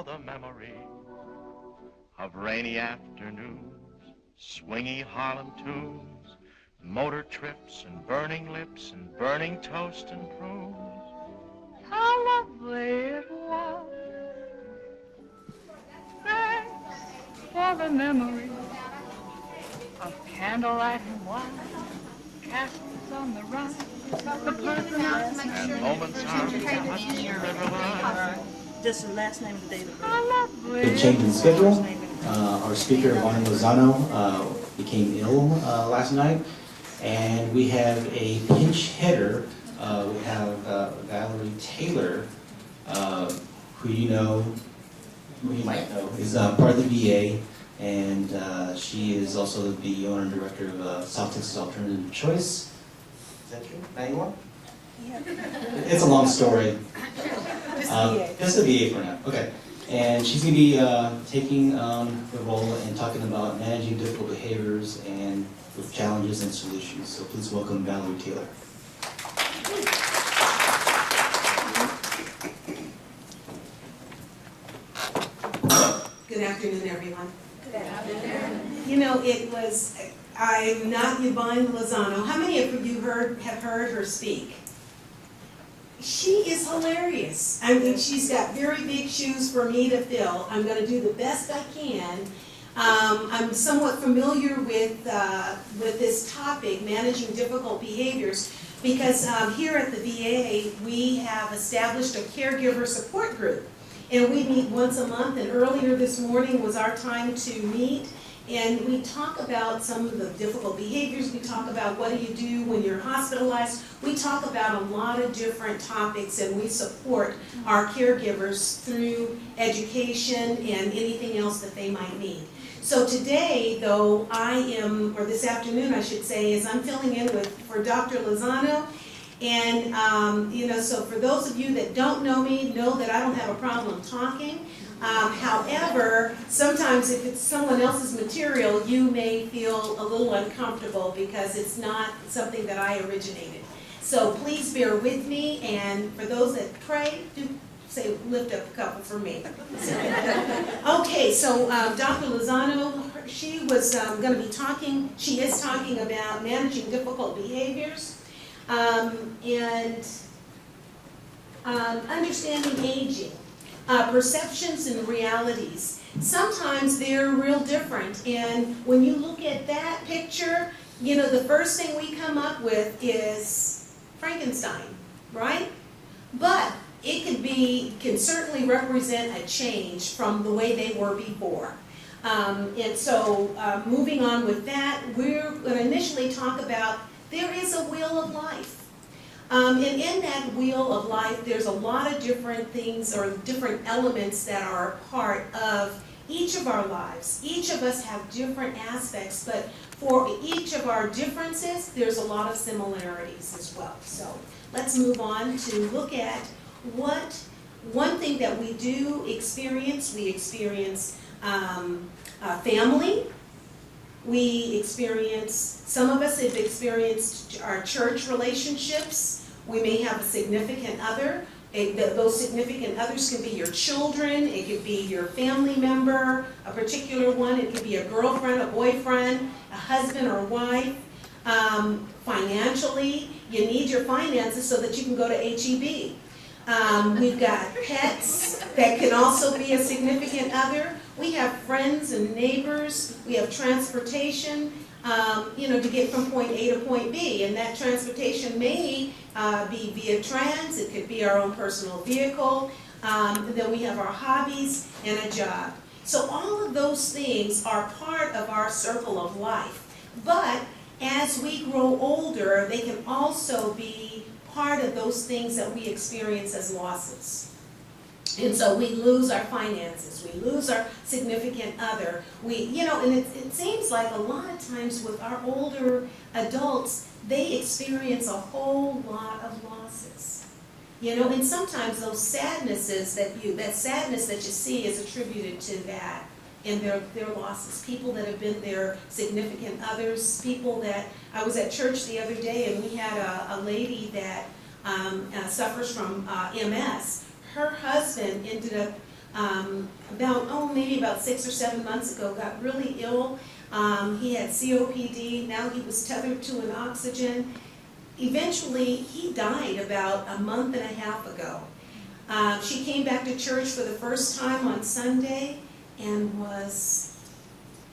all the memory of rainy afternoons, swingy Harlem tunes, motor trips and burning lips and burning toast and prunes. How lovely it was. Thanks for the memory of candlelight and wine, castles on the Rhine, and moments on the Hudson River line. Just the last name of the day. The change in schedule. Our speaker, Yvonne Lozano, became ill last night, and we have a pinch hitter. We have Valerie Taylor, who you might know, is part of the VA, and she is also the owner and director of South Texas Alternative Choice. Is that true? 91? Yeah. It's a long story. Just the VA for now. Okay. And she's going to be taking the role and talking about managing difficult behaviors and with challenges and solutions. So please welcome Valerie Taylor. Good afternoon, everyone. Good afternoon. You know, I'm not Yvonne Lozano. How many of you have heard her speak? She is hilarious. I mean, she's got very big shoes for me to fill. I'm going to do the best I can. I'm somewhat familiar with this topic, managing difficult behaviors, because here at the VA, we have established a caregiver support group. And we meet once a month, and earlier this morning was our time to meet. And we talk about some of the difficult behaviors. We talk about what do you do when you're hospitalized. We talk about a lot of different topics, and we support our caregivers through education and anything else that they might need. So today, though, this afternoon I should say, is I'm filling in for Dr. Lozano. And, so for those of you that don't know me, know that I don't have a problem talking. However, sometimes if it's someone else's material, you may feel a little uncomfortable because it's not something that I originated. So please bear with me, and for those that pray, do say lift up a couple for me. Okay, so Dr. Lozano, she was going to be talking, she is talking about managing difficult behaviors. And understanding aging, perceptions and realities. Sometimes they're real different, and when you look at that picture, the first thing we come up with is Frankenstein, right? But it can certainly represent a change from the way they were before. And so moving on with that, we're going to initially talk about there is a wheel of life. And in that wheel of life, there's a lot of different things or different elements that are a part of each of our lives. Each of us have different aspects, but for each of our differences, there's a lot of similarities as well. So let's move on to look at one thing that we do experience. We experience family. We experience, some of us have experienced our church relationships. We may have a significant other. Those significant others can be your children, it could be your family member, a particular one, it could be a girlfriend, a boyfriend, a husband or wife. Financially, you need your finances so that you can go to HEB. We've got pets that can also be a significant other. We have friends and neighbors. We have transportation, to get from point A to point B. And that transportation may be via trans. It could be our own personal vehicle. And then we have our hobbies and a job. So all of those things are part of our circle of life. But as we grow older, they can also be part of those things that we experience as losses. And so we lose our finances, we lose our significant other. And it seems like a lot of times with our older adults, they experience a whole lot of losses. And sometimes those sadnesses that sadness that you see is attributed to that and their losses. People that have been their significant others, people that, I was at church the other day and we had a lady that suffers from MS. Her husband ended up maybe about 6 or 7 months ago, got really ill. He had COPD, now he was tethered to an oxygen. Eventually, he died about a month and a half ago. She came back to church for the first time on Sunday and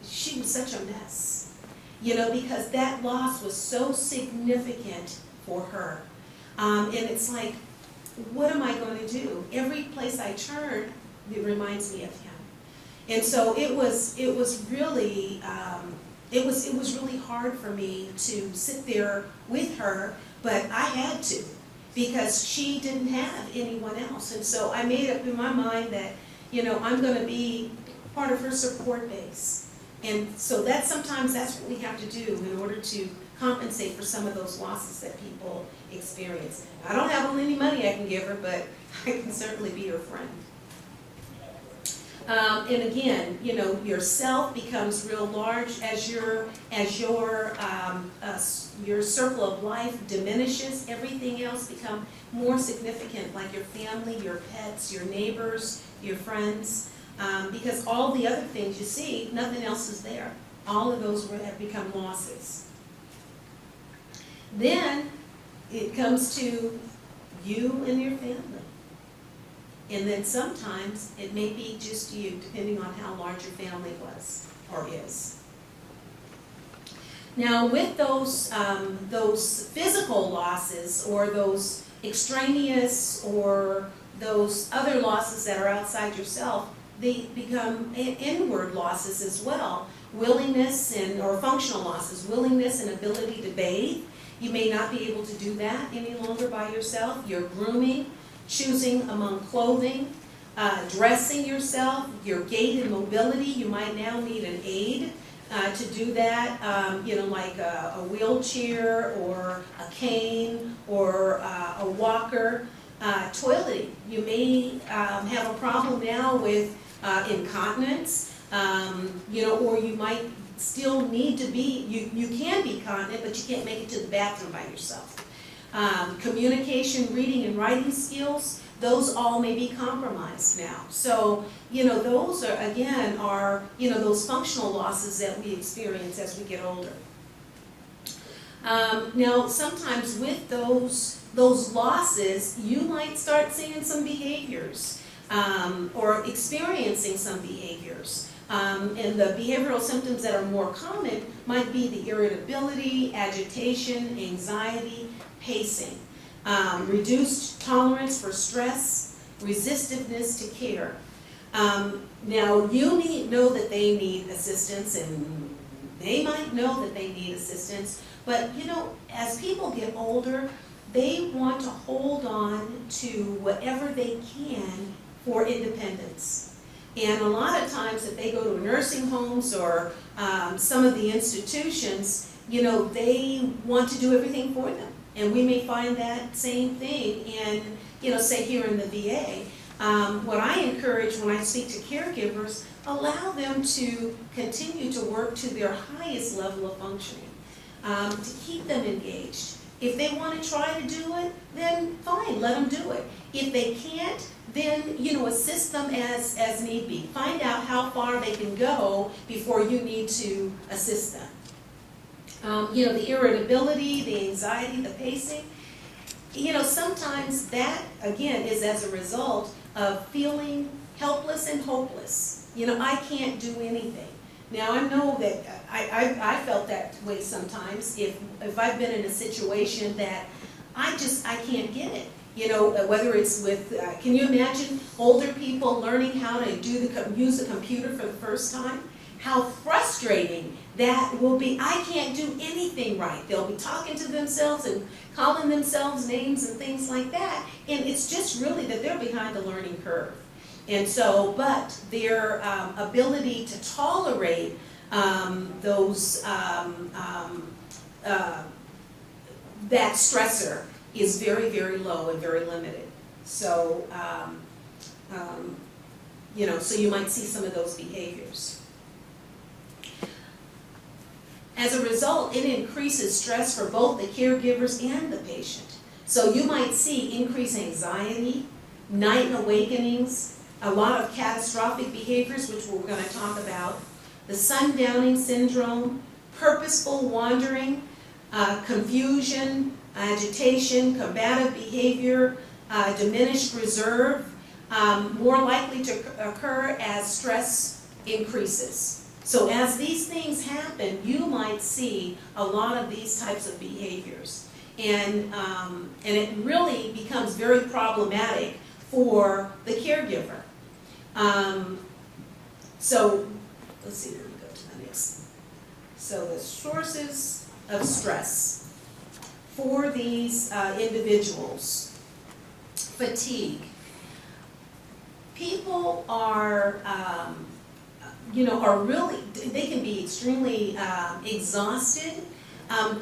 she was such a mess, because that loss was so significant for her. And it's like, what am I going to do? Every place I turn, it reminds me of him. And so it was really hard for me to sit there with her, but I had to, because she didn't have anyone else. And so I made up in my mind that, I'm going to be part of her support base. And so sometimes that's what we have to do in order to compensate for some of those losses that people experience. I don't have any money I can give her, but I can certainly be her friend. And again, your self becomes real large as your circle of life diminishes. Everything else becomes more significant, like your family, your pets, your neighbors, your friends, because all the other things you see, nothing else is there. All of those have become losses. Then it comes to you and your family. And then sometimes it may be just you, depending on how large your family was or is. Now, with those physical losses, or those extraneous, or those other losses that are outside yourself, they become inward losses as well. Willingness or functional losses, willingness and ability to bathe. You may not be able to do that any longer by yourself. Your grooming, choosing among clothing, dressing yourself, your gait and mobility. You might now need an aid to do that, like a wheelchair or a cane or a walker. Toileting. You may have a problem now with incontinence, or you might still need to be, you can be continent, but you can't make it to the bathroom by yourself. Communication, reading, and writing skills, those all may be compromised now. So, those are, again, those functional losses that we experience as we get older. Now, sometimes with those losses, you might start seeing some behaviors, or experiencing some behaviors. And the behavioral symptoms that are more common might be the irritability, agitation, anxiety, pacing, reduced tolerance for stress, resistiveness to care. Now, you know that they need assistance, and they might know that they need assistance, but as people get older, they want to hold on to whatever they can for independence. And a lot of times if they go to nursing homes or some of the institutions, they want to do everything for them. And we may find that same thing in, say here in the VA. What I encourage when I speak to caregivers, allow them to continue to work to their highest level of functioning, to keep them engaged. If they want to try to do it, then fine, let them do it. If they can't, then, assist them as need be. Find out how far they can go before you need to assist them. The irritability, the anxiety, the pacing, sometimes that, again, is as a result of feeling helpless and hopeless. I can't do anything. Now, I know that I felt that way sometimes if I've been in a situation that I can't get it. Whether it's with, can you imagine older people learning how to use the computer for the first time? How frustrating that will be. I can't do anything right. They'll be talking to themselves and calling themselves names and things like that. And it's just really that they're behind the learning curve. And so, but their ability to tolerate that stressor is very, very low and very limited. So, so you might see some of those behaviors. As a result, it increases stress for both the caregivers and the patient. So you might see increased anxiety, night awakenings, a lot of catastrophic behaviors, which we're going to talk about, the sundowning syndrome, purposeful wandering, confusion, agitation, combative behavior, diminished reserve, more likely to occur as stress increases. So as these things happen, you might see a lot of these types of behaviors. And it really becomes very problematic for the caregiver. So let's see, let me go to the next. So the sources of stress for these individuals. Fatigue. People are, are really, they can be extremely exhausted.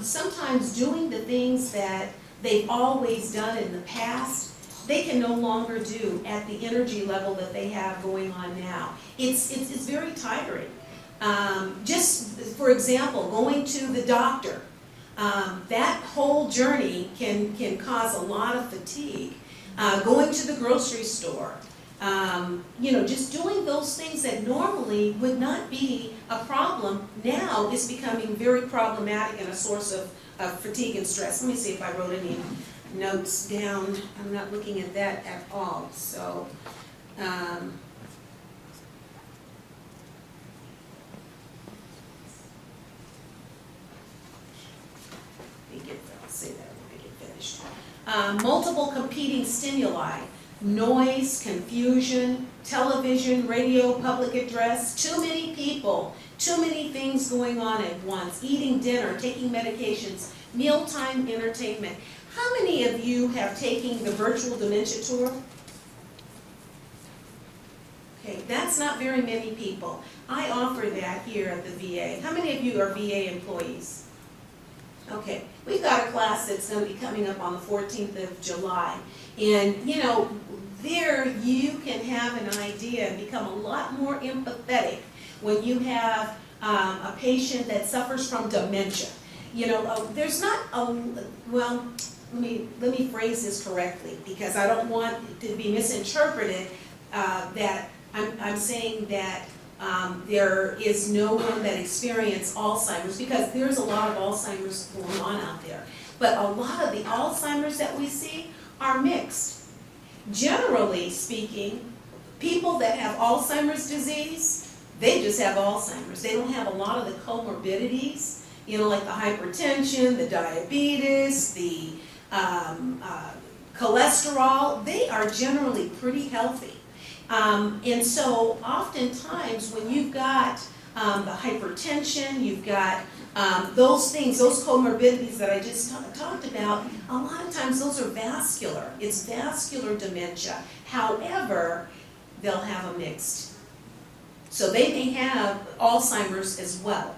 Sometimes doing the things that they've always done in the past, they can no longer do at the energy level that they have going on now. It's very tiring. Just for example, going to the doctor, that whole journey can cause a lot of fatigue. Going to the grocery store, just doing those things that normally would not be a problem now is becoming very problematic and a source of fatigue and stress. Let me see if I wrote any notes down. I'm not looking at that at all. So, let me get, I'll say that when I get finished. Multiple competing stimuli. Noise, confusion, television, radio, public address, too many people, too many things going on at once, eating dinner, taking medications, mealtime entertainment. How many of you have taken the virtual dementia tour? Okay, that's not very many people. I offer that here at the VA. How many of you are VA employees? Okay, we've got a class that's going to be coming up on the 14th of July. And, there you can have an idea and become a lot more empathetic when you have a patient that suffers from dementia. There's not a, well, let me phrase this correctly because I don't want it to be misinterpreted that I'm saying that there is no one that experienced Alzheimer's, because there's a lot of Alzheimer's going on out there. But a lot of the Alzheimer's that we see are mixed. Generally speaking, people that have Alzheimer's disease, they just have Alzheimer's. They don't have a lot of the comorbidities, like the hypertension, the diabetes, the cholesterol. They are generally pretty healthy. And so oftentimes when you've got the hypertension, you've got those things, those comorbidities that I just talked about, a lot of times those are vascular. It's vascular dementia. However, they'll have a mixed. So they may have Alzheimer's as well.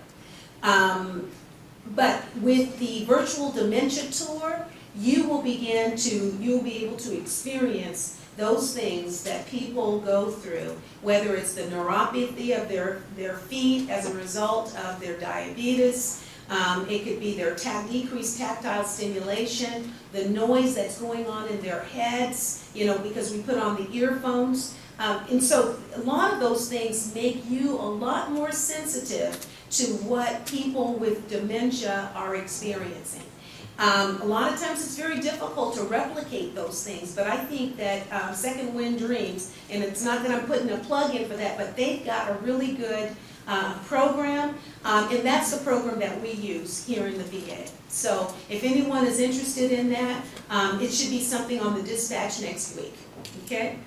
But with the virtual dementia tour, you'll be able to experience those things that people go through, whether it's the neuropathy of their feet as a result of their diabetes, it could be their decreased tactile stimulation, the noise that's going on in their heads, because we put on the earphones. And so a lot of those things make you a lot more sensitive to what people with dementia are experiencing. A lot of times it's very difficult to replicate those things, but I think that Second Wind Dreams, and it's not that I'm putting a plug in for that, but they've got a really good program, and that's the program that we use here in the VA. So if anyone is interested in that, it should be something on the dispatch next week, okay?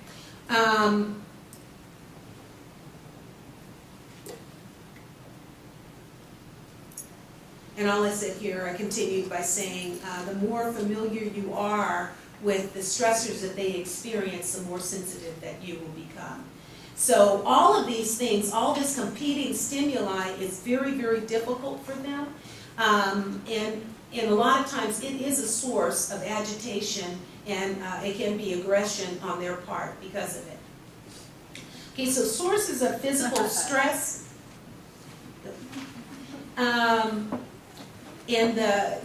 And all I said here, I continued by saying, the more familiar you are with the stressors that they experience, the more sensitive that you will become. So all of these things, all this competing stimuli is very, very difficult for them. And a lot of times it is a source of agitation, and it can be aggression on their part because of it. Okay, so sources of physical stress. And the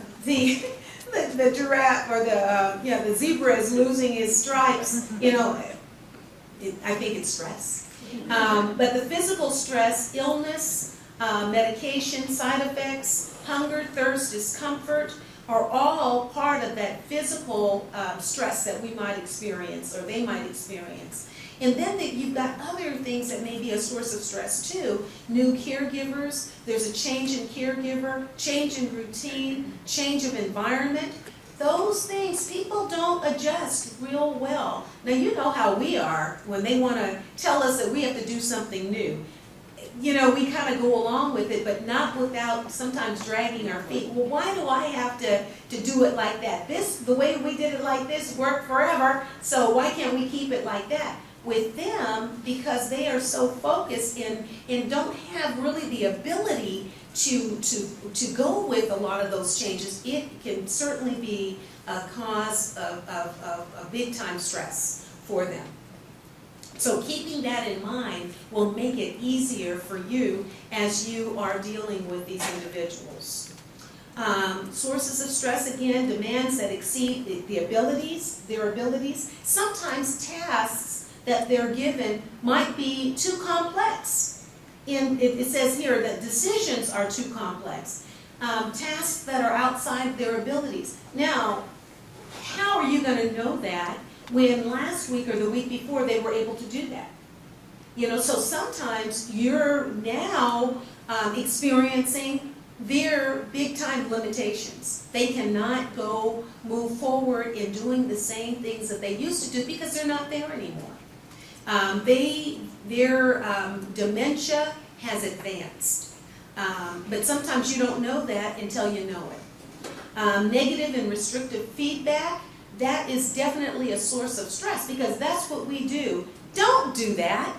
giraffe or the zebra is losing his stripes. I think it's stress. But the physical stress, illness, medication, side effects, hunger, thirst, discomfort, are all part of that physical stress that we might experience or they might experience. And then you've got other things that may be a source of stress too. New caregivers, there's a change in caregiver, change in routine, change of environment. Those things, people don't adjust real well. Now you know how we are when they want to tell us that we have to do something new. You know, we kind of go along with it, but not without sometimes dragging our feet. Well, why do I have to do it like that? The way we did it like this worked forever, so why can't we keep it like that? With them, because they are so focused and don't have really the ability to go with a lot of those changes, it can certainly be a cause of big time stress for them. So keeping that in mind will make it easier for you as you are dealing with these individuals. Sources of stress, again, demands that exceed their abilities. Sometimes tasks that they're given might be too complex. It says here that decisions are too complex. Tasks that are outside their abilities. Now, how are you going to know that when last week or the week before they were able to do that? You know, so sometimes you're now experiencing their big time limitations. They cannot move forward in doing the same things that they used to do because they're not there anymore. Their dementia has advanced, but sometimes you don't know that until you know it. Negative and restrictive feedback, that is definitely a source of stress because that's what we do. Don't do that.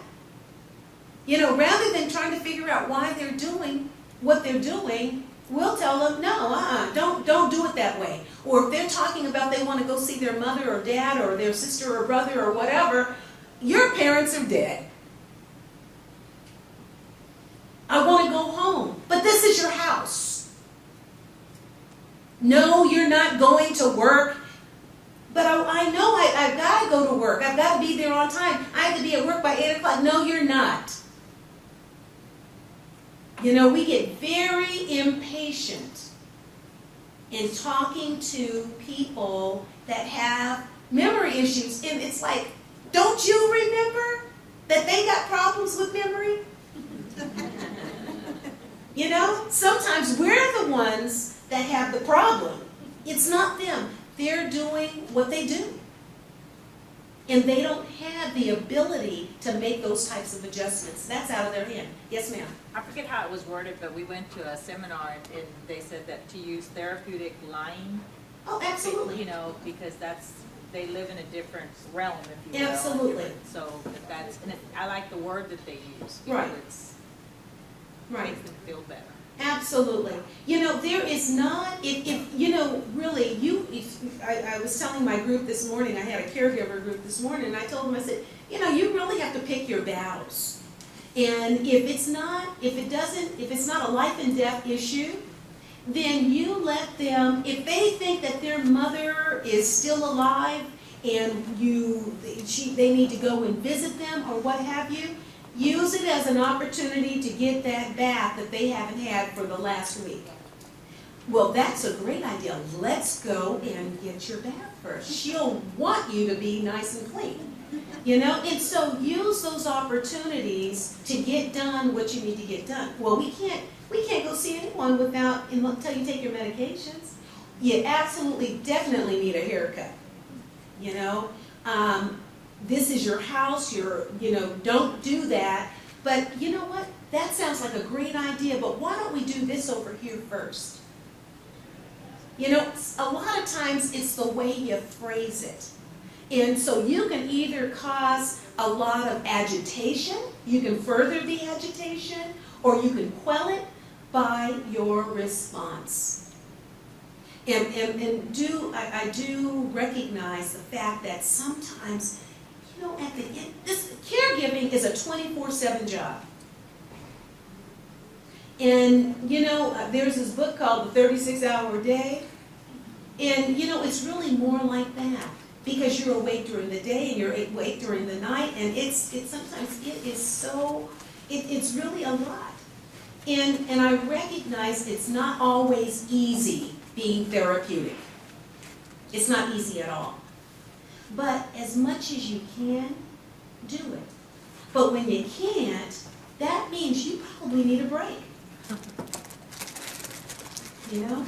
You know, rather than trying to figure out why they're doing what they're doing, we'll tell them, no, don't do it that way. Or if they're talking about they want to go see their mother or dad or their sister or brother or whatever, your parents are dead. I want to go home, but this is your house. No, you're not going to work. But I know I've got to go to work. I've got to be there on time. I have to be at work by 8 o'clock. No, you're not. You know, we get very impatient in talking to people that have memory issues. And it's like, don't you remember that they got problems with memory? You know, sometimes we're the ones that have the problem. It's not them. They're doing what they do. And they don't have the ability to make those types of adjustments. That's out of their hand. Yes, ma'am. I forget how it was worded, but we went to a seminar and they said that to use therapeutic lying. Oh, absolutely. You know, because they live in a different realm, if you will. Absolutely. So I like the word that they use. Right. Makes them feel better. Absolutely. You know, there is not, if you know, really, I was telling my group this morning, I had a caregiver group this morning, and I told them, I said, you know, you really have to pick your battles. And if it's not a life and death issue, then you let them, if they think that their mother is still alive and they need to go and visit them or what have you, use it as an opportunity to get that bath that they haven't had for the last week. Well, that's a great idea. Let's go and get your bath first. She'll want you to be nice and clean. You know, and so use those opportunities to get done what you need to get done. Well, we can't go see anyone until you take your medications. You absolutely, definitely need a haircut. You know, this is your house. Don't do that. But you know what? That sounds like a great idea. But why don't we do this over here first? You know, a lot of times it's the way you phrase it. And so you can either cause a lot of agitation, you can further the agitation, or you can quell it by your response. And I do recognize the fact that sometimes, you know, at the end, this caregiving is a 24/7 job. And, you know, there's this book called The 36-Hour Day. And, you know, it's really more like that. because you're awake during the day and you're awake during the night, and sometimes it is so, it's really a lot. And I recognize it's not always easy being therapeutic. It's not easy at all. But as much as you can, do it. But when you can't, that means you probably need a break. You know?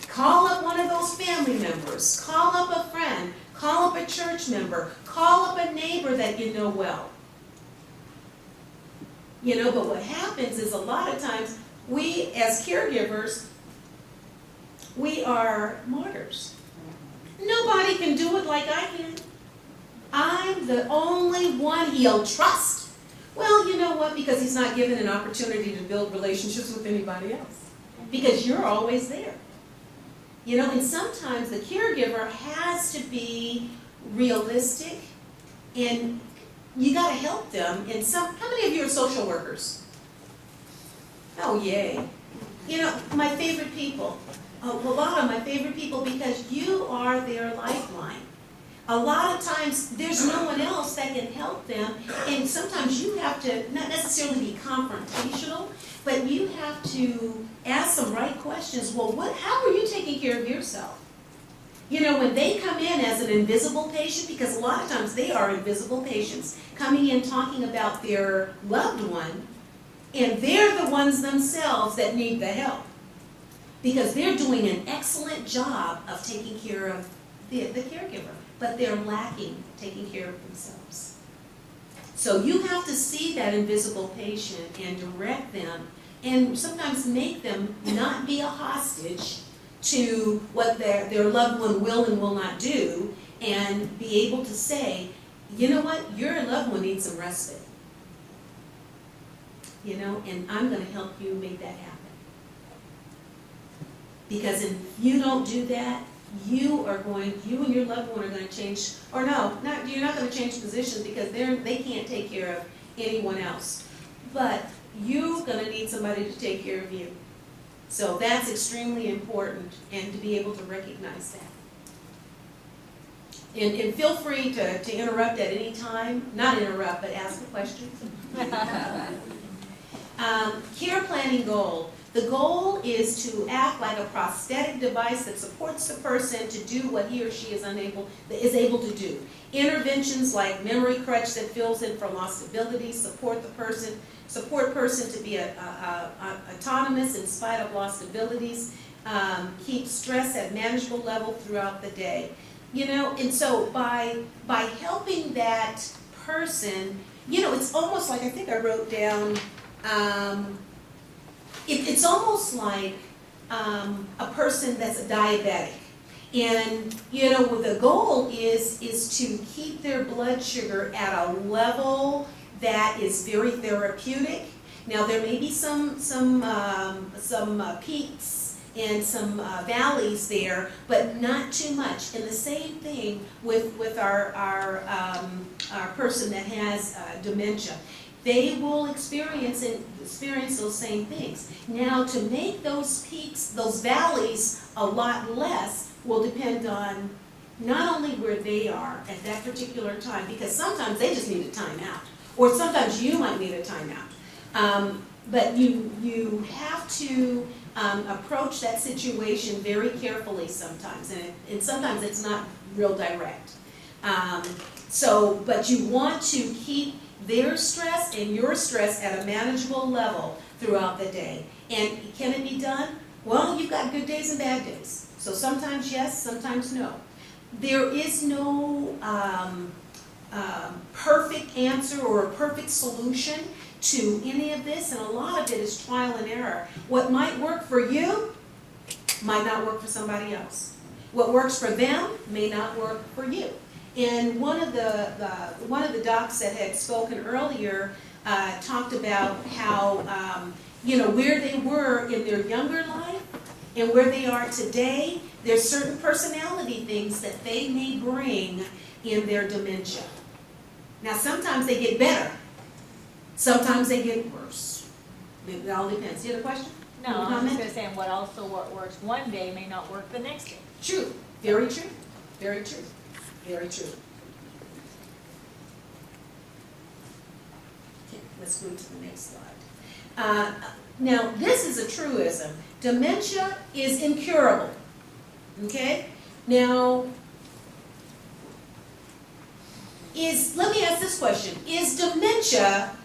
Call up one of those family members, call up a friend, call up a church member, call up a neighbor that you know well. You know, but what happens is a lot of times we as caregivers, we are martyrs. Nobody can do it like I can. I'm the only one he'll trust. Well, you know what? Because he's not given an opportunity to build relationships with anybody else. Because you're always there. You know, and sometimes the caregiver has to be realistic, and you got to help them. And how many of you are social workers? Oh, yay. You know, my favorite people. A lot of my favorite people, because you are their lifeline. A lot of times there's no one else that can help them, and sometimes you have to not necessarily be confrontational, but you have to ask some right questions. Well, how are you taking care of yourself? You know, when they come in as an invisible patient, because a lot of times they are invisible patients, coming in talking about their loved one, and they're the ones themselves that need the help. Because they're doing an excellent job of taking care of the caregiver, but they're lacking taking care of themselves. So you have to see that invisible patient and direct them, and sometimes make them not be a hostage to what their loved one will and will not do, and be able to say, you know what, your loved one needs some respite. You know, and I'm going to help you make that happen. Because if you don't do that, you and your loved one are going to change, or no, you're not going to change positions, because they can't take care of anyone else. But you're going to need somebody to take care of you. So that's extremely important, and to be able to recognize that. And feel free to interrupt at any time. Not interrupt, but ask a question. Care planning goal. The goal is to act like a prosthetic device that supports the person to do what he or she is able to do. Interventions like memory crutch that fills in for lost ability, support person to be autonomous in spite of lost abilities, keep stress at manageable level throughout the day. You know, and so by helping that person, you know, it's almost like, I think I wrote down, it's almost like a person that's a diabetic. And, you know, the goal is to keep their blood sugar at a level that is very therapeutic. Now, there may be some peaks and some valleys there, but not too much. And the same thing with our person that has dementia. They will experience those same things. Now, to make those peaks, those valleys, a lot less will depend on not only where they are at that particular time, because sometimes they just need a timeout, or sometimes you might need a timeout. But you have to approach that situation very carefully sometimes, and sometimes it's not real direct. But you want to keep their stress and your stress at a manageable level throughout the day. And can it be done? Well, you've got good days and bad days. So sometimes yes, sometimes no. There is no perfect answer or a perfect solution to any of this, and a lot of it is trial and error. What might work for you might not work for somebody else. What works for them may not work for you. And one of the docs that had spoken earlier talked about how where they were in their younger life and where they are today. There's certain personality things that they may bring in their dementia. Now, sometimes they get better. Sometimes they get worse. It all depends. You have a question? No, I'm just going to say what works one day may not work the next day. True. Very true. Very true. Very true. Okay, let's move to the next slide. Now, this is a truism. Dementia is incurable. Okay? Now, let me ask this question. Is dementia,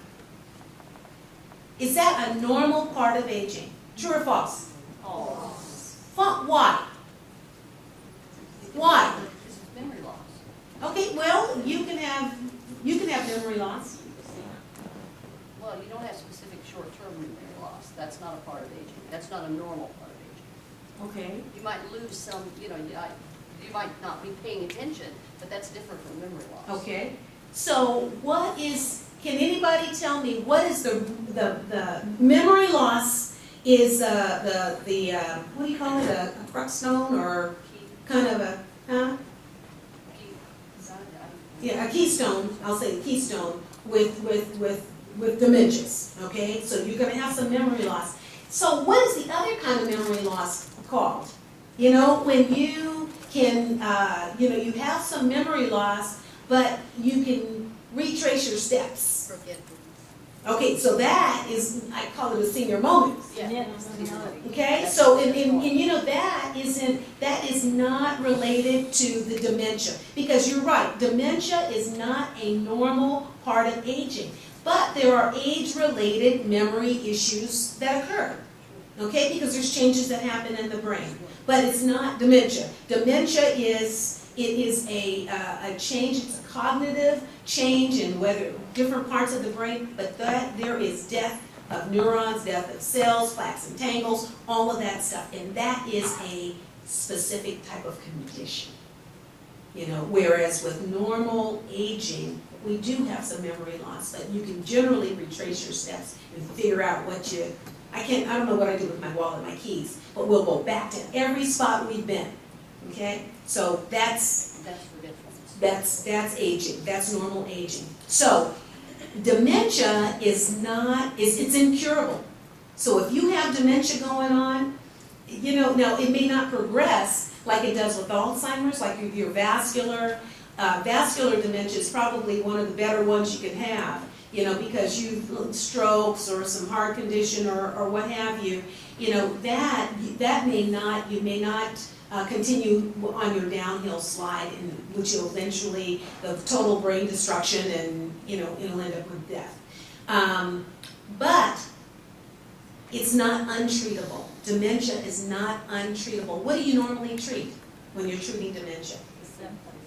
is that a normal part of aging? True or false? Why? Why? This is memory loss. Okay, well, you can have memory loss. Well, you don't have specific short-term memory loss. That's not a part of aging. That's not a normal part of aging. Okay. You might lose some, you might not be paying attention, but that's different from memory loss. Okay. So can anybody tell me what is the memory loss is what do you call it, a crux-stone or kind of a, huh? Yeah, a keystone, I'll say a keystone with dementias, okay? So you're gonna have some memory loss. So what is the other kind of memory loss called? You know, when you can, you have some memory loss, but you can retrace your steps. Okay, so that is, I call it a senior moment. Yeah. Okay, so and that is not related to the dementia, because you're right, dementia is not a normal part of aging, but there are age-related memory issues that occur. Okay, because there's changes that happen in the brain, but it's not dementia. Dementia is a change, it's a cognitive change in whether different parts of the brain, but there is death of neurons, death of cells, plaques and tangles, all of that stuff, and that is a specific type of condition. Whereas with normal aging, we do have some memory loss, but you can generally retrace your steps and figure out what I don't know what I do with my wallet and my keys, but we'll go back to every spot we've been, okay? So that's aging, that's normal aging. So dementia it's incurable. So if you have dementia going on, now it may not progress like it does with Alzheimer's, like your vascular dementia is probably one of the better ones you can have, because you've strokes or some heart condition or what have you, that you may not continue on your downhill slide, which will eventually, the total brain destruction and, it'll end up with death. But it's not untreatable. Dementia is not untreatable. What do you normally treat when you're treating dementia?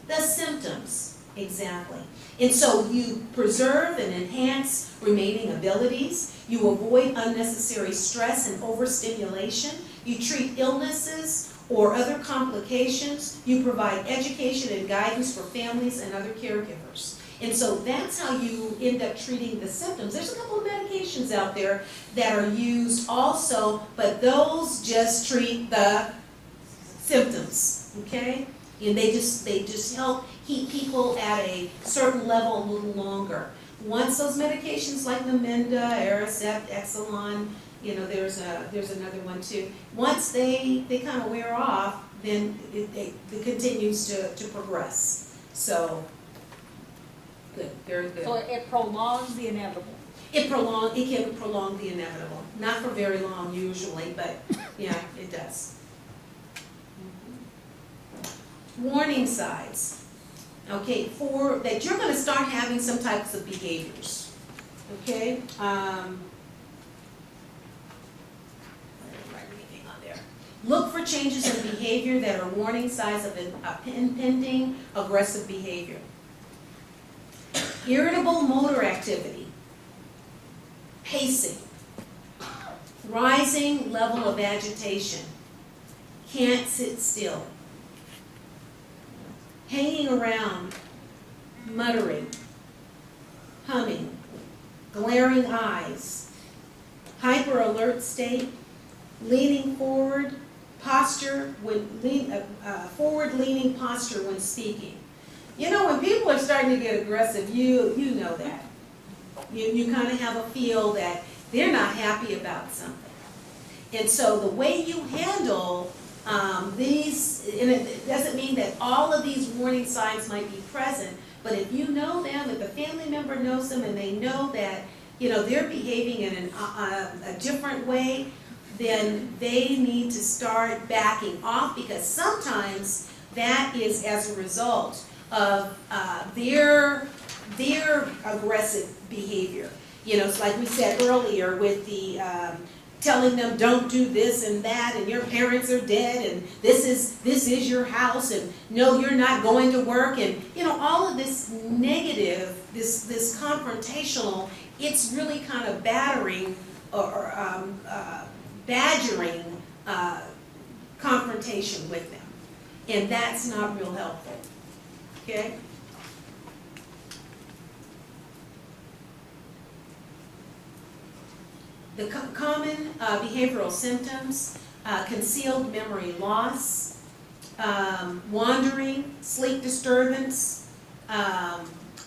The symptoms, exactly. And so you preserve and enhance remaining abilities. You avoid unnecessary stress and overstimulation. You treat illnesses or other complications. You provide education and guidance for families and other caregivers. And so that's how you end up treating the symptoms. There's a couple of medications out there that are used also, but those just treat the symptoms, okay? And they just help keep people at a certain level a little longer. Once those medications like Namenda, Aricept, Exelon, there's another one too. Once they kind of wear off, then it continues to progress. So, good, very good. So it prolongs the inevitable. It can prolong the inevitable. Not for very long usually, but yeah, it does. Warning signs. Okay, that you're going to start having some types of behaviors. Okay? Look for changes in behavior that are warning signs of impending aggressive behavior. Irritable motor activity, pacing, rising level of agitation, can't sit still, hanging around, muttering, humming, glaring eyes, hyper alert state, leaning forward, forward-leaning posture when speaking. When people are starting to get aggressive, you know that. You kind of have a feel that they're not happy about something. And so the way you handle And it doesn't mean that all of these warning signs might be present, but if you know them, if a family member knows them and they know that, they're behaving in a different way, then they need to start backing off, because sometimes that is as a result of their aggressive behavior. It's like we said earlier with the telling them don't do this and that, and your parents are dead, and this is your house, and no, you're not going to work, and all of this negative, this confrontational, it's really kind of badgering confrontation with them, and that's not real helpful. Okay. The common behavioral symptoms, concealed memory loss, wandering, sleep disturbance,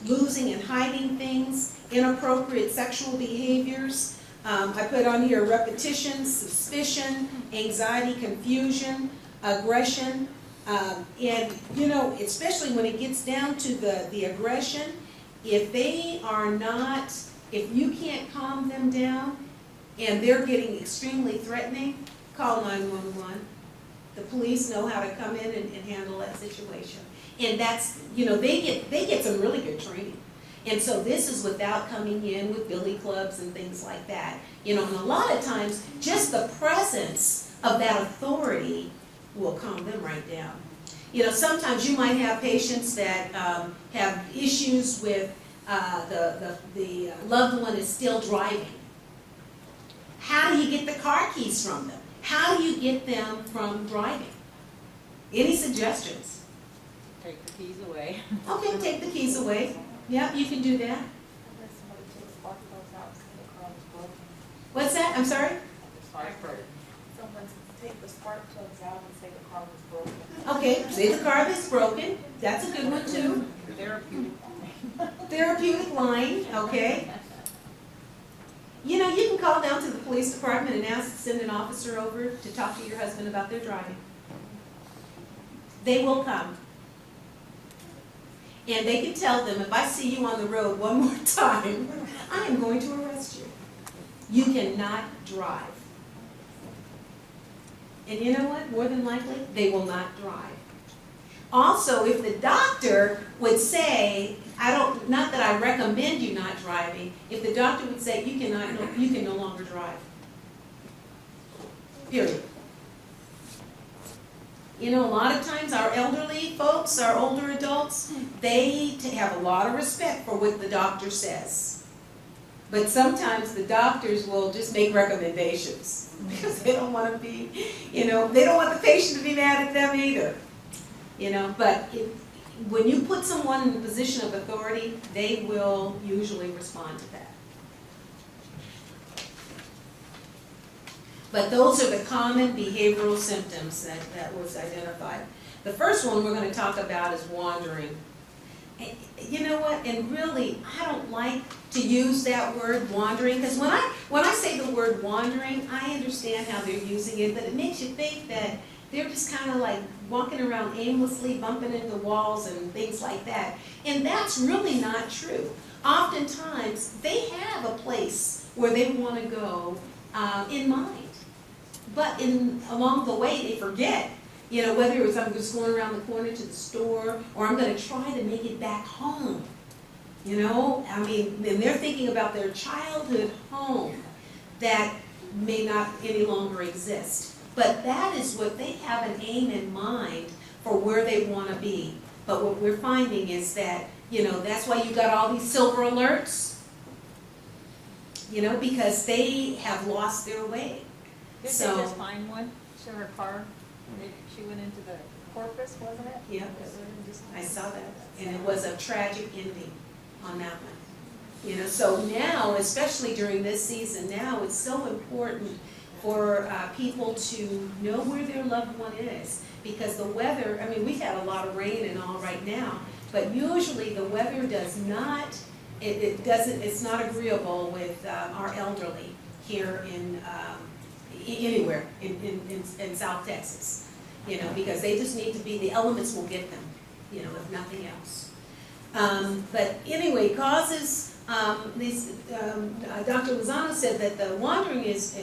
losing and hiding things, inappropriate sexual behaviors. I put on here repetition, suspicion, anxiety, confusion, aggression, and especially when it gets down to the aggression, if you can't calm them down, and they're getting extremely threatening, call 911. The police know how to come in and handle that situation. And that's, they get some really good training. And so this is without coming in with billy clubs and things like that. And a lot of times, just the presence of that authority will calm them right down. Sometimes you might have patients that have issues with the loved one is still driving. How do you get the car keys from them? How do you get them from driving? Any suggestions? Take the keys away. Okay, take the keys away. Yep, you can do that. What's that? I'm sorry? Someone take the spark plugs out and say the car was broken. Okay, say the car is broken. That's a good one too. Therapeutic line, okay. You can call down to the police department and send an officer over to talk to your husband about their driving. They will come. And they can tell them, if I see you on the road one more time, I am going to arrest you. You cannot drive. And you know what? More than likely, they will not drive. Also, if the doctor would say, not that I recommend you not driving, if the doctor would say you can no longer drive. Period. A lot of times our elderly folks, our older adults, they have a lot of respect for what the doctor says. But sometimes the doctors will just make recommendations because they don't want to be, they don't want the patient to be mad at them either. But when you put someone in a position of authority, they will usually respond to that. But those are the common behavioral symptoms that was identified. The first one we're going to talk about is wandering. And you know what? And really, I don't like to use that word wandering, because when I say the word wandering, I understand how they're using it, but it makes you think that they're just kind of like walking around aimlessly, bumping into walls and things like that. And that's really not true. Oftentimes, they have a place where they want to go in mind. But along the way, they forget, whether it was I'm just going around the corner to the store, or I'm going to try to make it back home. And they're thinking about their childhood home that may not any longer exist. But that is what they have an aim in mind for where they want to be. But what we're finding is that, that's why you got all these silver alerts, because they have lost their way. Didn't they just find one to her car? She went into the Corpus, wasn't it? Yeah, I saw that. And it was a tragic ending on that one. So now, especially during this season, now it's so important for people to know where their loved one is, because the weather, we've had a lot of rain and all right now, but usually the weather does not, it's not agreeable with our elderly here in anywhere in South Texas. you know, because they just need to be, the elements will get them, you know, if nothing else. But anyway, causes, Dr. Lozano said that the wandering is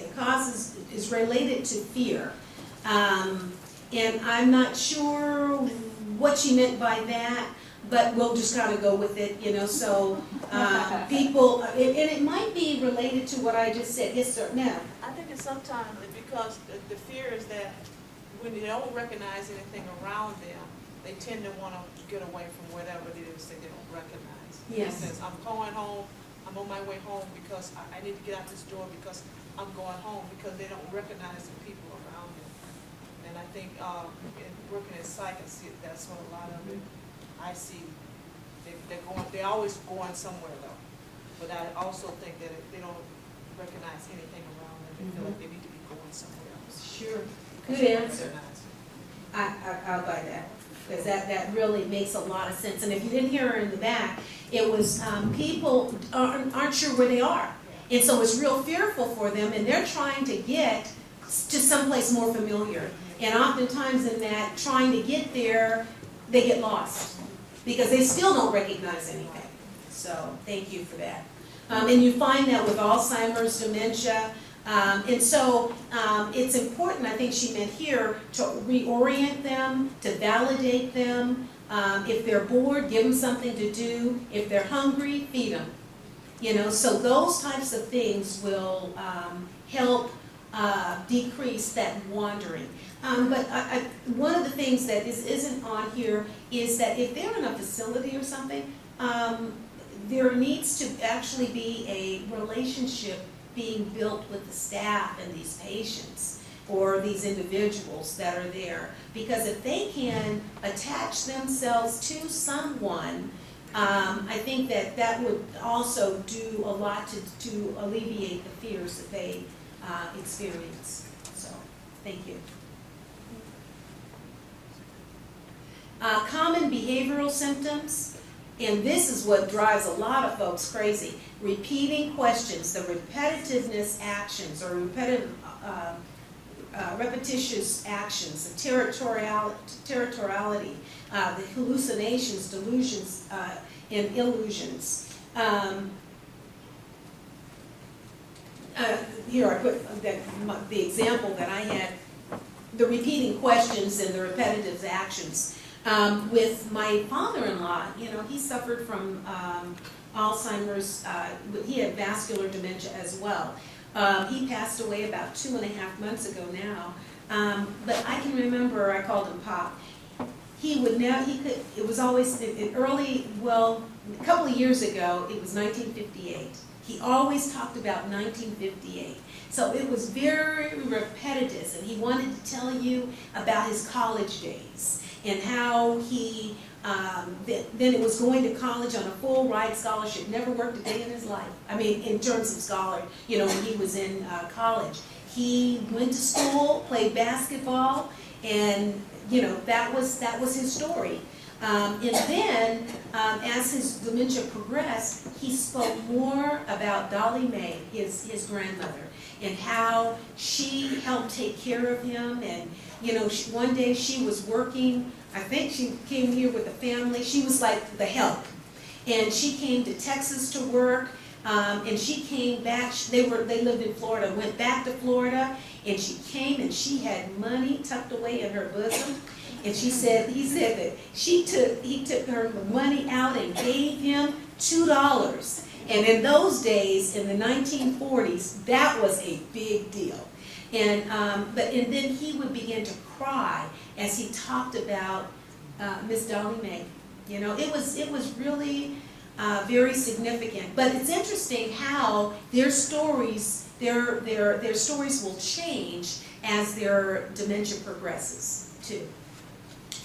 related to fear. And I'm not sure what she meant by that, but we'll just kind of go with it, you know, so people, and it might be related to what I just said. Yes, sir, no. I think it's sometimes because the fear is that when they don't recognize anything around them, they tend to want to get away from whatever it is that they don't recognize. Yes. For instance, I'm going home, I'm on my way home because I need to get out this door because I'm going home, because they don't recognize the people around them. And I think in working in psych, I see that's what a lot of it I see. They're always going somewhere though. But I also think that if they don't recognize anything around them, they feel like they need to be going somewhere else. Sure. Good answer. I'll buy that, because that really makes a lot of sense. And if you didn't hear her in the back, it was people aren't sure where they are. And so it's real fearful for them, and they're trying to get to someplace more familiar. And oftentimes in that trying to get there, they get lost because they still don't recognize anything. So thank you for that. And you find that with Alzheimer's, dementia. And so it's important, I think she meant here, to reorient them, to validate them. If they're bored, give them something to do. If they're hungry, feed them. You know, so those types of things will help decrease that wandering. But one of the things that isn't on here is that if they're in a facility or something, there needs to actually be a relationship being built with the staff and these patients or these individuals that are there. Because if they can attach themselves to someone, I think that would also do a lot to alleviate the fears that they experience. So, thank you. Common behavioral symptoms, and this is what drives a lot of folks crazy. Repeating questions, the repetitiveness actions or repetitious actions, the territoriality, the hallucinations, delusions, and illusions. Here I put the example that I had, the repeating questions and the repetitive actions. With my father-in-law, you know, he suffered from Alzheimer's. He had vascular dementia as well. He passed away about 2.5 months ago now. But I can remember, I called him Pop. It was always a couple of years ago, it was 1958. He always talked about 1958. So it was very repetitive, and he wanted to tell you about his college days and how he then it was going to college on a full ride scholarship, never worked a day in his life. I mean, in terms of scholar, you know, when he was in college. He went to school, played basketball, and, you know, that was his story. And then, as his dementia progressed, he spoke more about Dolly Mae, his grandmother, and how she helped take care of him. And, you know, one day she was working, I think she came here with a family. She was like the help. And she came to Texas to work, and she came back. They lived in Florida, went back to Florida, and she came and she had money tucked away in her bosom. And he said that he took her money out and gave him $2. And in those days, in the 1940s, that was a big deal. And then he would begin to cry as he talked about Miss Dolly Mae. You know, it was really very significant. But it's interesting how their stories will change as their dementia progresses too.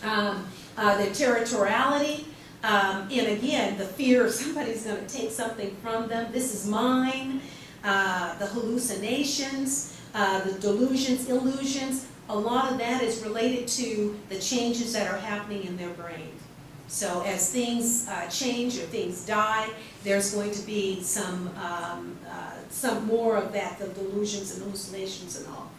Their territoriality, and again, the fear of somebody's going to take something from them. This is mine. The hallucinations, the delusions, illusions, a lot of that is related to the changes that are happening in their brain. So as things change or things die, there's going to be some more of that, the delusions and hallucinations and all.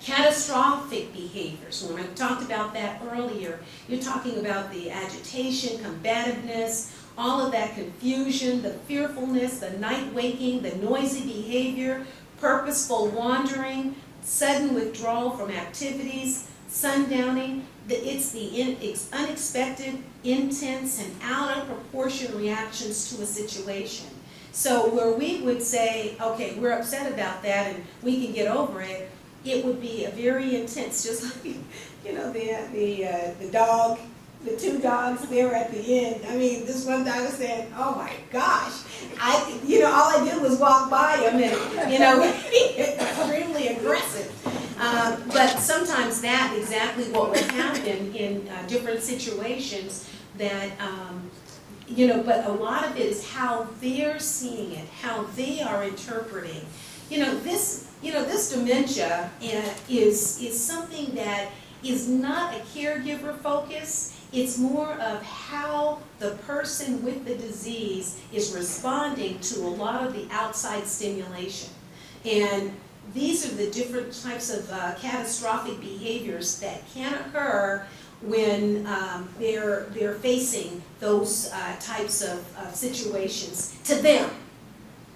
Catastrophic behaviors, when I talked about that earlier, you're talking about the agitation, combativeness, all of that confusion, the fearfulness, the night waking, the noisy behavior, purposeful wandering, sudden withdrawal from activities, sundowning. It's the unexpected, intense, and out of proportion reactions to a situation. So where we would say, okay, we're upset about that and we can get over it, it would be a very intense, just like, you know, the dog, the two dogs there at the end. I mean, this one dog said, oh my gosh, all I did was walk by him and, extremely aggressive. But sometimes that exactly what would happen in different situations that, but a lot of it is how they're seeing it, how they are interpreting. This dementia is something that is not a caregiver focus. It's more of how the person with the disease is responding to a lot of the outside stimulation. And these are the different types of catastrophic behaviors that can occur when they're facing those types of situations to them.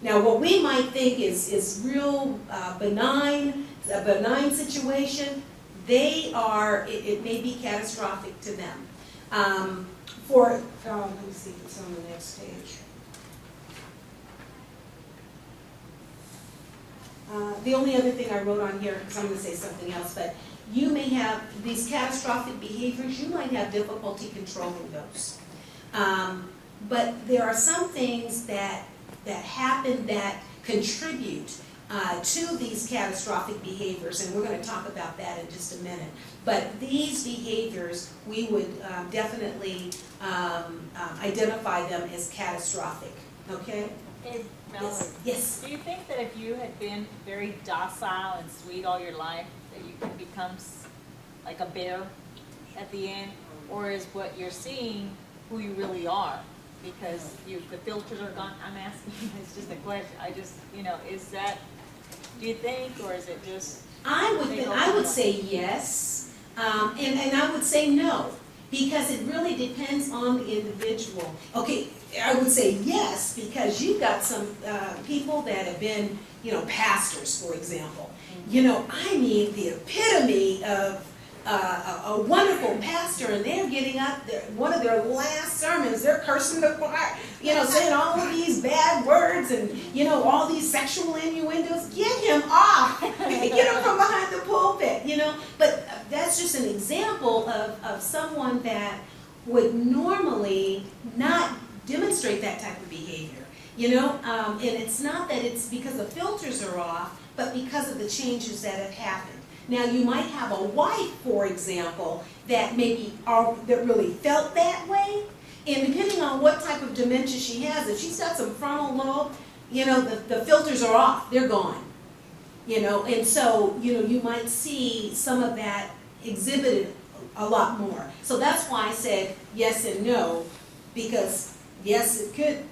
Now, what we might think is real benign, a benign situation, it may be catastrophic to them. Let me see if it's on the next page. The only other thing I wrote on here, because I'm going to say something else, but you may have these catastrophic behaviors, you might have difficulty controlling those. But there are some things that happen that contribute to these catastrophic behaviors, and we're going to talk about that in just a minute. But these behaviors, we would definitely identify them as catastrophic, okay? Hey, Valerie. Yes. Do you think that if you had been very docile and sweet all your life, that you could become like a bear at the end? Or is what you're seeing who you really are? Because the filters are gone. I'm asking you, it's just a question. Is that, do you think, or is it just? I would say yes, and I would say no, because it really depends on the individual. Okay, I would say yes, because you've got some people that have been, pastors, for example. I mean, the epitome of a wonderful pastor, and they're getting up there, one of their last sermons, they're cursing the choir, saying all of these bad words and, all these sexual innuendos. Get him off. Get him from behind the pulpit, But that's just an example of someone that would normally not demonstrate that type of behavior, and it's not that it's because the filters are off, but because of the changes that have happened. Now, you might have a wife, for example, that that really felt that way, and depending on what type of dementia she has, if she's got some frontal lobe, the filters are off, they're gone, and so, you might see some of that exhibited a lot more. So that's why I said yes and no, because yes, it could,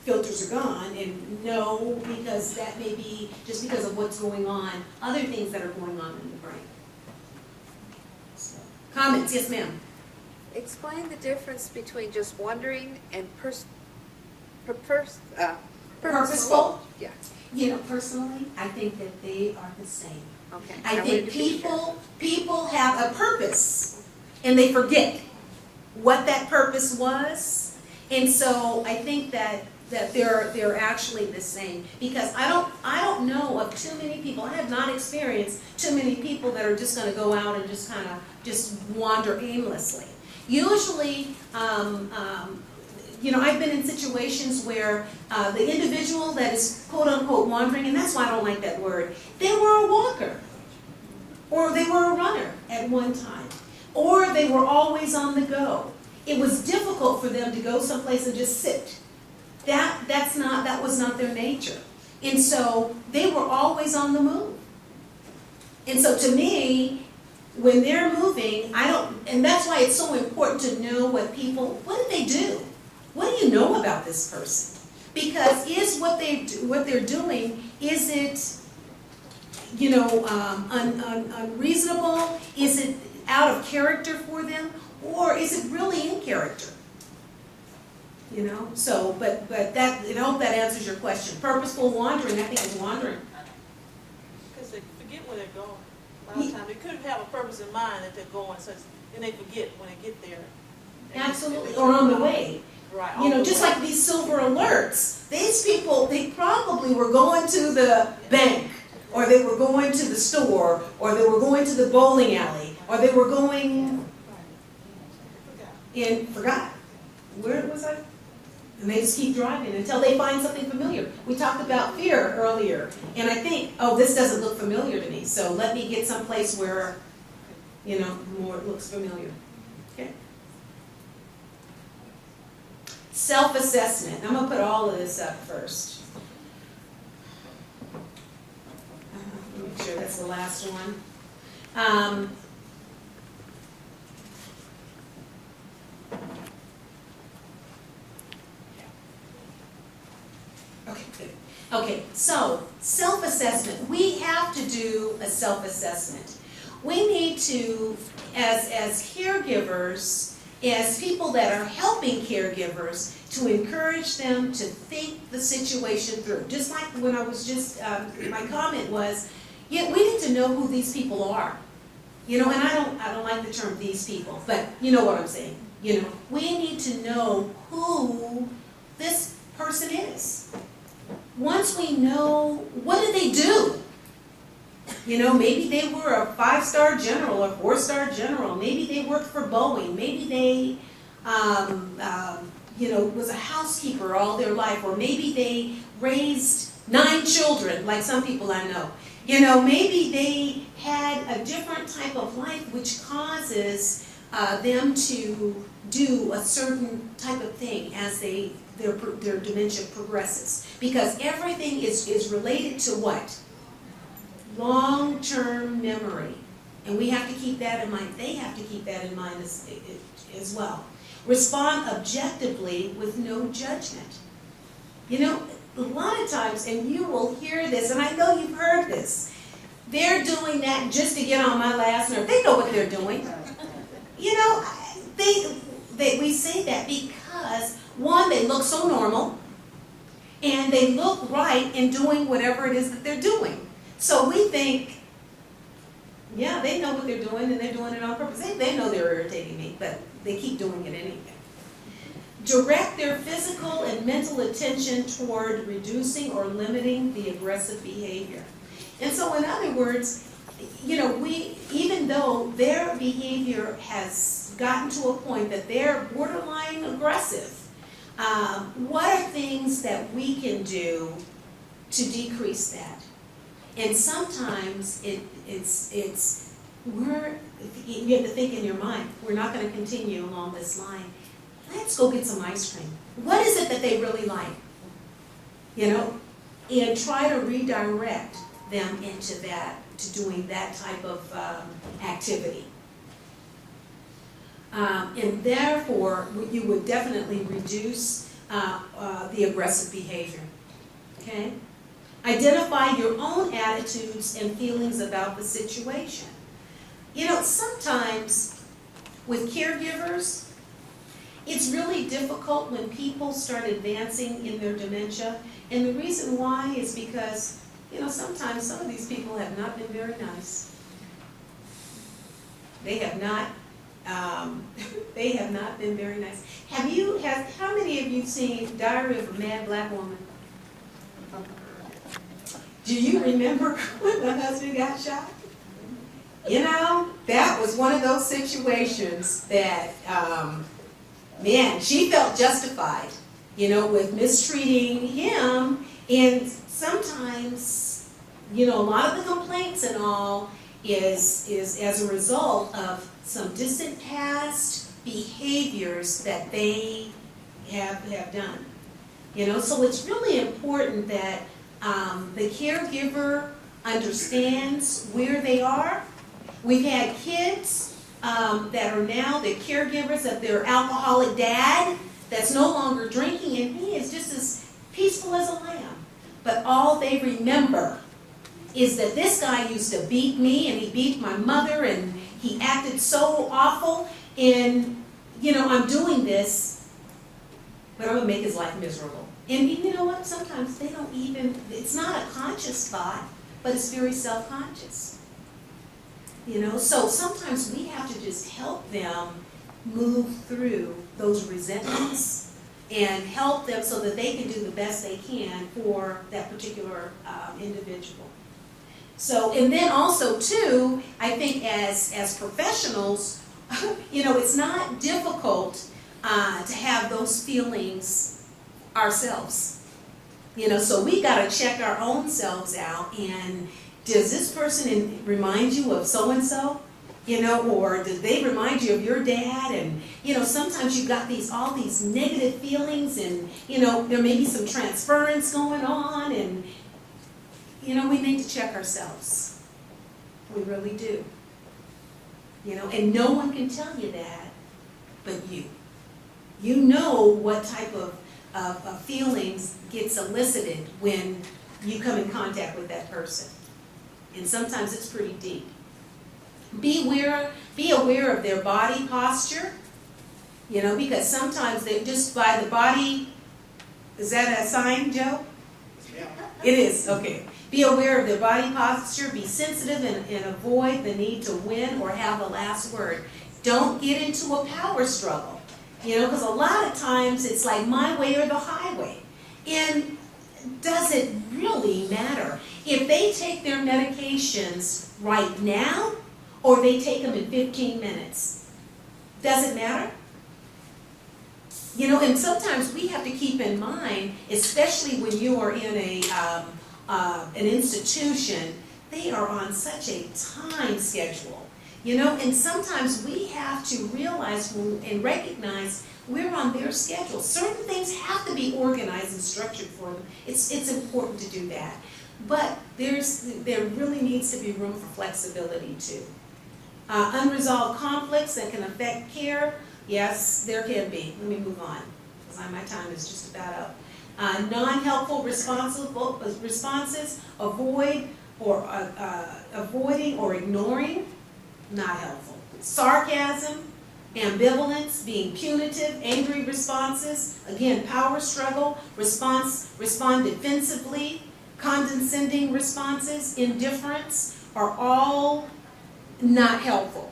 filters are gone, and no, because that may be just because of what's going on, other things that are going on in the brain. So, comments? Yes, ma'am. Explain the difference between just wondering and Purposeful? Yeah. Personally, I think that they are the same. Okay. I think people have a purpose, and they forget what that purpose was, and so I think that they're actually the same, because I don't know of too many people. I have not experienced too many people that are just going to go out and just kind of just wander aimlessly. Usually, I've been in situations where the individual that is quote unquote wandering, and that's why I don't like that word, they were a walker, or they were a runner at one time, or they were always on the go. It was difficult for them to go someplace and just sit. That was not their nature. And so they were always on the move. And so to me, when they're moving, and that's why it's so important to know what do they do? What do you know about this person? Because is what they're doing, is unreasonable? Is it out of character for them? Or is it really in character? So, but that, I hope that answers your question. Purposeful wandering, I think is wandering. Because they forget where they're going. A lot of times, they could have a purpose in mind that they're going, so then they forget when they get there. Absolutely, or on the way. Right. Just like these silver alerts. These people, they probably were going to the bank, or they were going to the store, or they were going to the bowling alley, or they were going and forgot. Where was I? And they just keep driving until they find something familiar. We talked about fear earlier, and I think, oh, this doesn't look familiar to me, so let me get someplace where, more it looks familiar. Okay. Self-assessment. I'm going to put all of this up first. Let me make sure that's the last one. Okay, good. Okay, so self-assessment. We have to do a self-assessment. We need to, as caregivers, as people that are helping caregivers, to encourage them to think the situation through. Just like when I was just, my comment was, yeah, we need to know who these people are. And I don't like the term "these people," but you know what I'm saying. We need to know who this person is. Once we know, what did they do? Maybe they were a 5-star general or 4-star general. Maybe they worked for Boeing. Maybe they, was a housekeeper all their life. Or maybe they raised 9 children, like some people I know. Maybe they had a different type of life which causes them to do a certain type of thing as their dementia progresses. Because everything is related to what? Long-term memory. And we have to keep that in mind. They have to keep that in mind as well. Respond objectively with no judgment. A lot of times, and you will hear this, and I know you've heard this, they're doing that just to get on my last nerve. They know what they're doing. We say that because, one, they look so normal, and they look right in doing whatever it is that they're doing. So we think, yeah, they know what they're doing, and they're doing it on purpose. They know they're irritating me, but they keep doing it anyway. Direct their physical and mental attention toward reducing or limiting the aggressive behavior. And so in other words, even though their behavior has gotten to a point that they're borderline aggressive, what are things that we can do to decrease that? And sometimes you have to think in your mind, we're not going to continue along this line. Let's go get some ice cream. What is it that they really like? And try to redirect them into that, to doing that type of activity. And therefore, you would definitely reduce the aggressive behavior. Okay? Identify your own attitudes and feelings about the situation. Sometimes with caregivers, it's really difficult when people start advancing in their dementia. And the reason why is because, sometimes some of these people have not been very nice. They have not been very nice. How many of you seen Diary of a Mad Black Woman? Do you remember when my husband got shot? That was one of those situations that, she felt justified, with mistreating him. And sometimes, a lot of the complaints and all is as a result of some distant past behaviors that they have done. So it's really important that the caregiver understands where they are. We've had kids that are now the caregivers of their alcoholic dad that's no longer drinking, and he is just as peaceful as a lamb. But all they remember is that this guy used to beat me and he beat my mother and he acted so awful and, you know, I'm doing this, but I'm gonna make his life miserable. And you know what, sometimes they don't even, it's not a conscious thought, but it's very self-conscious. You know, so sometimes we have to just help them move through those resentments and help them so that they can do the best they can for that particular individual. So, and then also too, I think as professionals, you know, it's not difficult to have those feelings ourselves. You know, so we got to check our own selves out, and does this person remind you of so-and-so? You know, or did they remind you of your dad? And, you know, sometimes you've got all these negative feelings and, you know, there may be some transference going on and, you know, we need to check ourselves. We really do. You know, and no one can tell you that but you. You know what type of feelings gets elicited when you come in contact with that person. And sometimes it's pretty deep. Be aware of their body posture, you know, because sometimes they just by the body, is that a sign, Joe? Yeah. It is, okay. Be aware of their body posture, be sensitive and avoid the need to win or have the last word. Don't get into a power struggle, you know, because a lot of times it's like my way or the highway. And does it really matter? If they take their medications right now, or they take them in 15 minutes. Does it matter? You know, and sometimes we have to keep in mind, especially when you are in an institution, they are on such a time schedule. You know, and sometimes we have to realize and recognize we're on their schedule. Certain things have to be organized and structured for them. It's important to do that. But there really needs to be room for flexibility too. Unresolved conflicts that can affect care, yes, there can be. Let me move on, because my time is just about up. Non-helpful responses, avoiding or ignoring, not helpful. Sarcasm, ambivalence, being punitive, angry responses, again, power struggle, respond defensively, condescending responses, indifference, are all not helpful.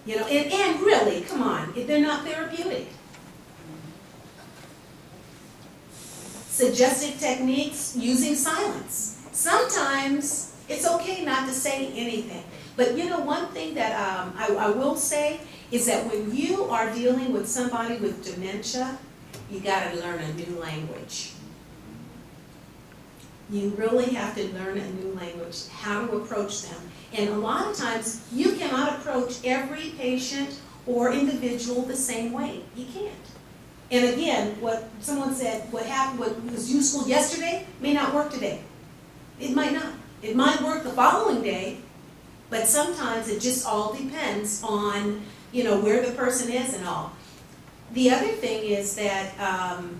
You know, and really, come on, if they're not therapeutic. Suggestive techniques, using silence. Sometimes it's okay not to say anything. But you know, one thing that I will say is that when you are dealing with somebody with dementia, you got to learn a new language. You really have to learn a new language, how to approach them. And a lot of times, you cannot approach every patient or individual the same way. You can't. And again, what someone said, what was useful yesterday may not work today. It might not. It might work the following day, but sometimes it just all depends on, you know, where the person is and all. The other thing is that, oh,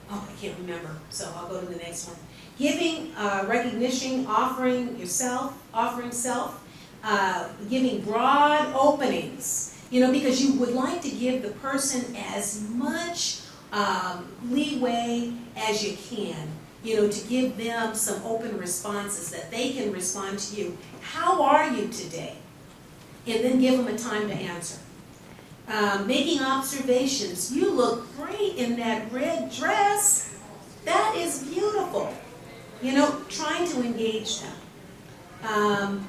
I can't remember, so I'll go to the next one. Giving, recognition, offering self, giving broad openings, you know, because you would like to give the person as much leeway as you can, you know, to give them some open responses that they can respond to you. How are you today? And then give them a time to answer. Making observations. You look great in that red dress. That is beautiful. You know, trying to engage them.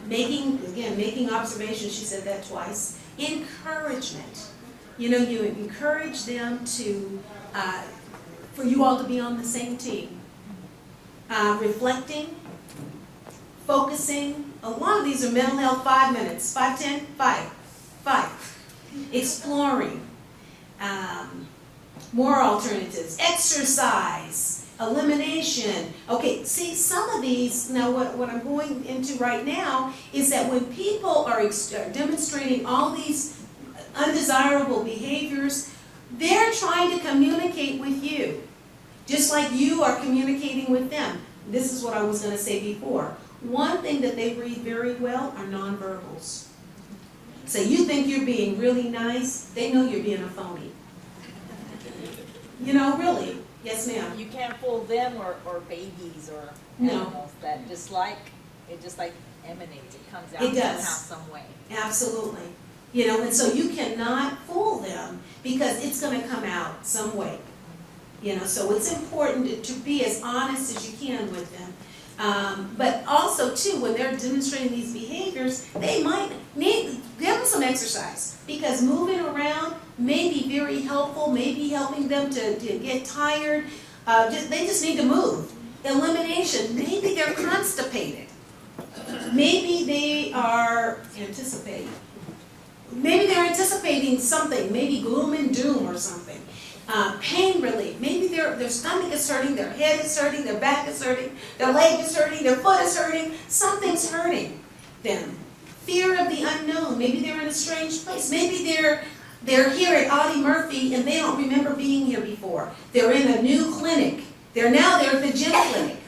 Making observations, she said that twice. Encouragement. You know, you encourage them to, for you all to be on the same team. Reflecting, focusing. A lot of these are mental health 5 minutes. 5, 10, 5. Exploring. More alternatives. Exercise. Elimination. Okay, see, some of these, now what I'm going into right now is that when people are demonstrating all these undesirable behaviors, they're trying to communicate with you, just like you are communicating with them. this is what I was gonna say before. One thing that they read very well are nonverbals. So you think you're being really nice, they know you're being a phony. You know, really. Yes, ma'am. You can't fool them or babies or No. animals that it just like emanates, it comes out It does. somehow, some way. Absolutely. You know, and so you cannot fool them because it's gonna come out some way. You know, so it's important to be as honest as you can with them. But also too, when they're demonstrating these behaviors, they might need, give them some exercise. Because moving around may be very helpful, maybe helping them to get tired. They just need to move. Elimination, maybe they're constipated. Maybe they are anticipating. Maybe they're anticipating something, maybe gloom and doom or something. Pain relief, maybe their stomach is hurting, their head is hurting, their back is hurting, their leg is hurting, their foot is hurting, something's hurting them. Fear of the unknown, maybe they're in a strange place, maybe they're here at Audie Murphy and they don't remember being here before. They're in a new clinic, they're at the gym clinic,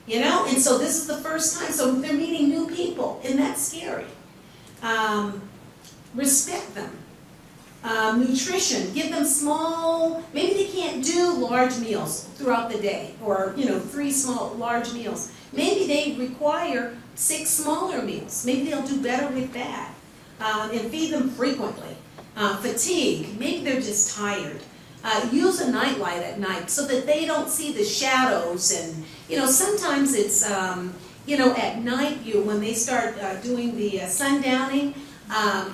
you know, and so this is the first time, so they're meeting new people, and that's scary. Respect them. Nutrition, give them small, maybe they can't do large meals throughout the day, or 3 large meals. Maybe they require 6 smaller meals. Maybe they'll do better with that. And feed them frequently. Fatigue, maybe they're just tired. Use a nightlight at night so that they don't see the shadows, and sometimes it's at night when they start doing the sundowning.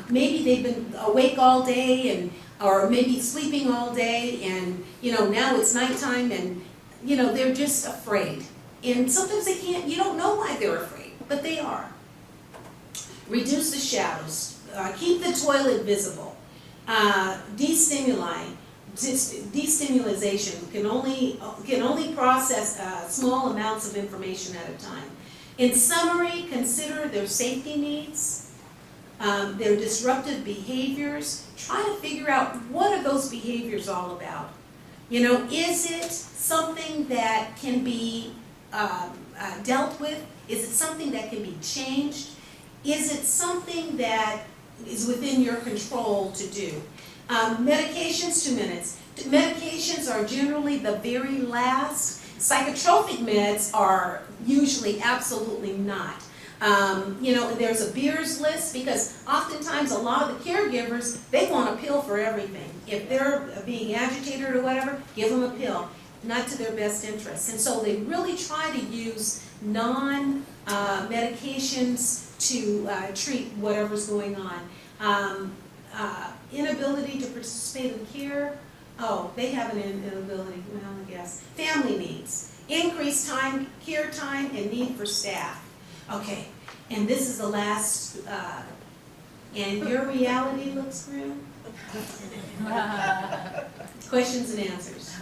Maybe they've been awake all day or maybe sleeping all day, and now it's nighttime, and they're just afraid. And sometimes they can't, you don't know why they're afraid, but they are. Reduce the shadows. Keep the toilet visible. Destimulation can only process small amounts of information at a time. In summary, consider their safety needs. Their disruptive behaviors, try to figure out what are those behaviors all about. Is it something that can be dealt with? Is it something that can be changed? Is it something that is within your control to do? Medications, 2 minutes. Medications are generally the very last. Psychotropic meds are usually absolutely not. There's a Beers list, because oftentimes a lot of the caregivers, they want a pill for everything. If they're being agitated or whatever, give them a pill, not to their best interest. And so they really try to use non-medications to treat whatever's going on. Inability to participate in care. Oh, they have an inability, well, I guess. Family needs. Increased time, care time, and need for staff. Okay, and this is the last, and your reality looks grim? Questions and answers.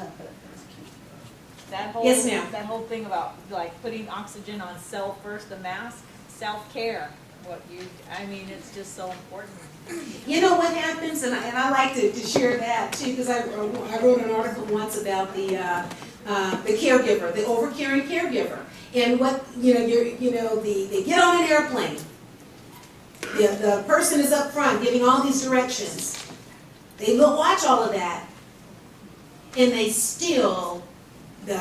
Yes, ma'am. That whole thing about like putting oxygen on self first, the mask, self-care, it's just so important. You know what happens, and I like to share that too, because I wrote an article once about the caregiver, the overcaring caregiver. And what, they get on an airplane. The person is up front giving all these directions. They will watch all of that, and they still, the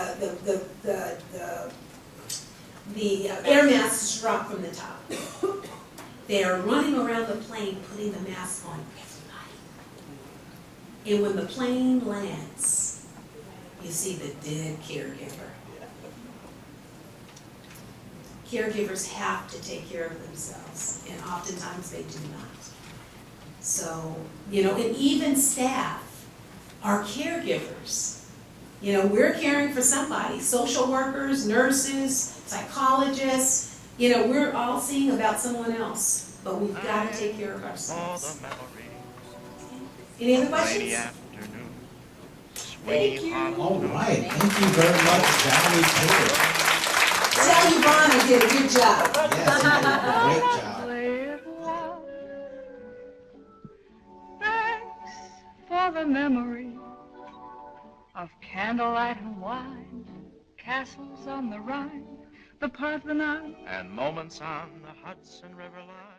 air masks drop from the top. They are running around the plane putting the mask on everybody. And when the plane lands, you see the dead caregiver. Caregivers have to take care of themselves, and oftentimes they do not. So, and even staff are caregivers. We're caring for somebody, social workers, nurses, psychologists, we're all seeing about someone else, but we've got to take care of ourselves. Any other questions? Thank you. All right, thank you very much, Valerie Taylor. Tell Yvonne I did a good job. Yes, you did a great job. Live long. Thanks for the memory of candlelight and wine, castles on the Rhine, the Parthenon. and moments on the Hudson River line.